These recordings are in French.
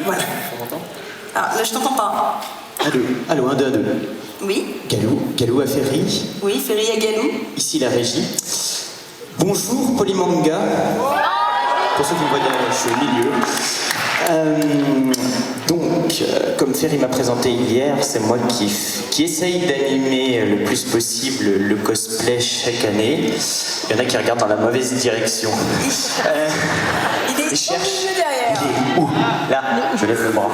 Voilà. Alors là, je t'entends pas. Allô, 1, 2, 1, 2. Oui. Galou à Ferry. Oui, Ferry à Galou. Ici la régie. Bonjour, Polymanga. Pour ceux qui me voient, je suis au milieu. Comme Ferry m'a présenté hier, c'est moi qui essaye d'animer le plus possible le cosplay chaque année. Il y en a qui regardent dans la mauvaise direction. Il est au milieu derrière. Il est où? Là, je lève le bras.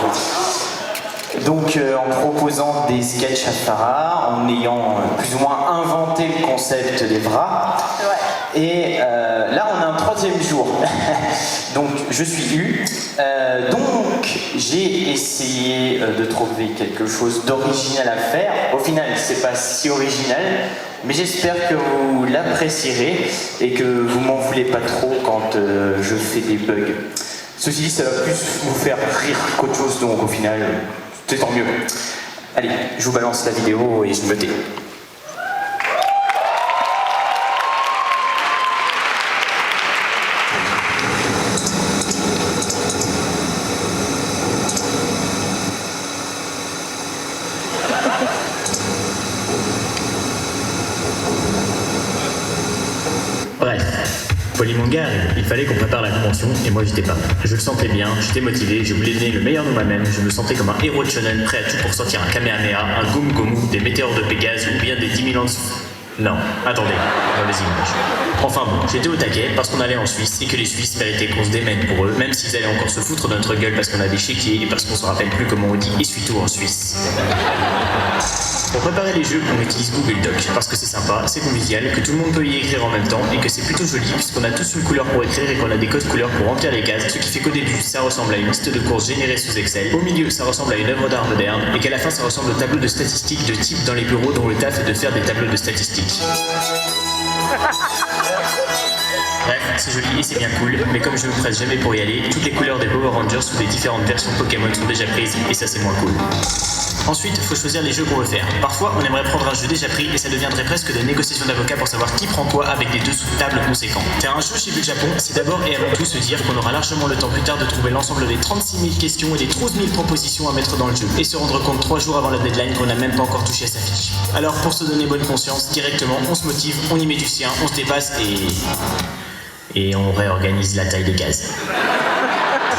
Donc en proposant des sketchs à Farah, en ayant plus ou moins inventé le concept des bras. Ouais. Et là on a un 3e jour. Donc je suis U. Donc j'ai essayé de trouver quelque chose d'original à faire. Au final c'est pas si original, mais j'espère que vous l'apprécierez et que vous m'en voulez pas trop quand je fais des bugs. Ceci dit, ça va plus vous faire rire qu'autre chose, donc au final, c'est tant mieux. Allez, je vous balance la vidéo et je me tais. Bref, Polymanga arrive. Il fallait qu'on prépare la convention et moi j'étais pas. Je le sentais bien, j'étais motivé, je voulais donner le meilleur de moi-même, je me sentais comme un héros de shonen prêt à tout pour sortir un Kamehameha, un Goum Gomu, des météores de Pégase ou bien des 10 000 ans de... Non, attendez, mauvaise image. Enfin bon, j'étais au taquet parce qu'on allait en Suisse et que les Suisses méritaient qu'on se démène pour eux, même s'ils allaient encore se foutre de notre gueule parce qu'on a des chéquiers et parce qu'on se rappelle plus comment on dit essuie-tout en Suisse. Pour préparer les jeux, on utilise Google Doc parce que c'est sympa, c'est convivial, que tout le monde peut y écrire en même temps et que c'est plutôt joli puisqu'on a tous une couleur pour écrire et qu'on a des codes couleurs pour remplir les cases, ce qui fait qu'au début ça ressemble à une liste de courses générée sous Excel, au milieu ça ressemble à une œuvre d'art moderne et qu'à la fin ça ressemble au tableau de statistiques de type dans les bureaux dont le taf est de faire des tableaux de statistiques. Bref, c'est joli et c'est bien cool, mais comme je me presse jamais pour y aller, toutes les couleurs des Power Rangers ou des différentes versions Pokémon sont déjà prises et ça c'est moins cool. Ensuite, il faut choisir les jeux qu'on veut faire. Parfois, on aimerait prendre un jeu déjà pris et ça deviendrait presque des négociations d'avocats pour savoir qui prend quoi avec des dessous de table conséquents. Faire un jeu chez But Japon, c'est d'abord et avant tout se dire qu'on aura largement le temps plus tard de trouver l'ensemble des 36 000 questions et des 12 000 propositions à mettre dans le jeu et se rendre compte 3 jours avant la deadline qu'on n'a même pas encore touché à sa fiche. Alors, pour se donner bonne conscience, directement, on se motive, on y met du sien, on se dépasse et on réorganise la taille des cases.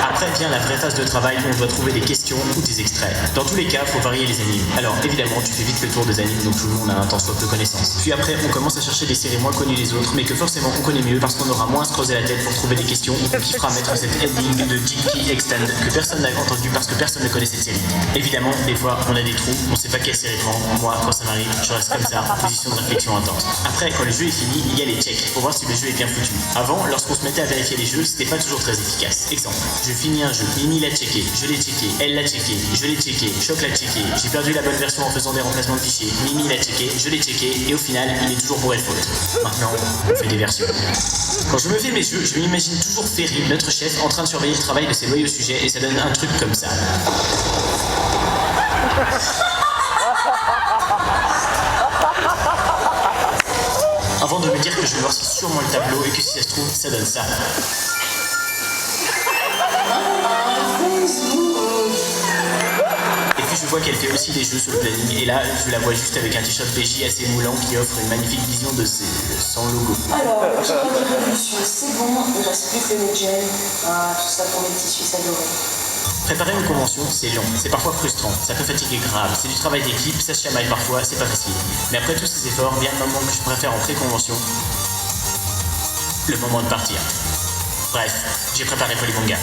Après vient la vraie phase de travail où on doit trouver des questions ou des extraits. Dans tous les cas, faut varier les animes. Alors évidemment, tu fais vite le tour des animes dont tout le monde a un tant soit peu connaissance. Puis après, on commence à chercher des séries moins connues des autres, mais que forcément on connaît mieux parce qu'on aura moins à se creuser la tête pour trouver des questions ou qui fera mettre cette ending de Jiki Extend que personne n'a entendu parce que personne ne connaît cette série. Évidemment, des fois, on a des trous, on sait pas quelle série prendre. Moi, quand ça m'arrive, je reste comme ça, en position de réflexion intense. Après, quand le jeu est fini, il y a les checks pour voir si le jeu est bien foutu. Avant, lorsqu'on se mettait à vérifier les jeux, c'était pas toujours très efficace. Exemple, je finis un jeu, Mimi l'a checké, je l'ai checké, elle l'a checké, je l'ai checké, Choc l'a checké, j'ai perdu la bonne version en faisant des remplacements de fichiers, Mimi l'a checké, je l'ai checké, et au final, il est toujours bourré de fautes. Maintenant, on fait des versions. Quand je me fais mes jeux, je m'imagine toujours Ferry, notre chef, en train de surveiller le travail de ses loyaux sujets, et ça donne un truc comme ça. Avant de me dire que je noircis sûrement le tableau et que si ça se trouve, ça donne ça. Et puis je vois qu'elle fait aussi des jeux sur le planning et là je la vois juste avec un t-shirt PJ assez moulant qui offre une magnifique vision de ses sans logo. Alors, je crois que l'évolution c'est bon, il reste plus que les gels, tout ça pour les petits Suisses adorés. Préparer une convention, c'est long, c'est parfois frustrant, ça peut fatiguer grave, c'est du travail d'équipe, ça se chamaille parfois, c'est pas facile. Mais après tous ces efforts, vient le moment que je préfère en pré-convention, le moment de partir. Bref, j'ai préparé Polymanga.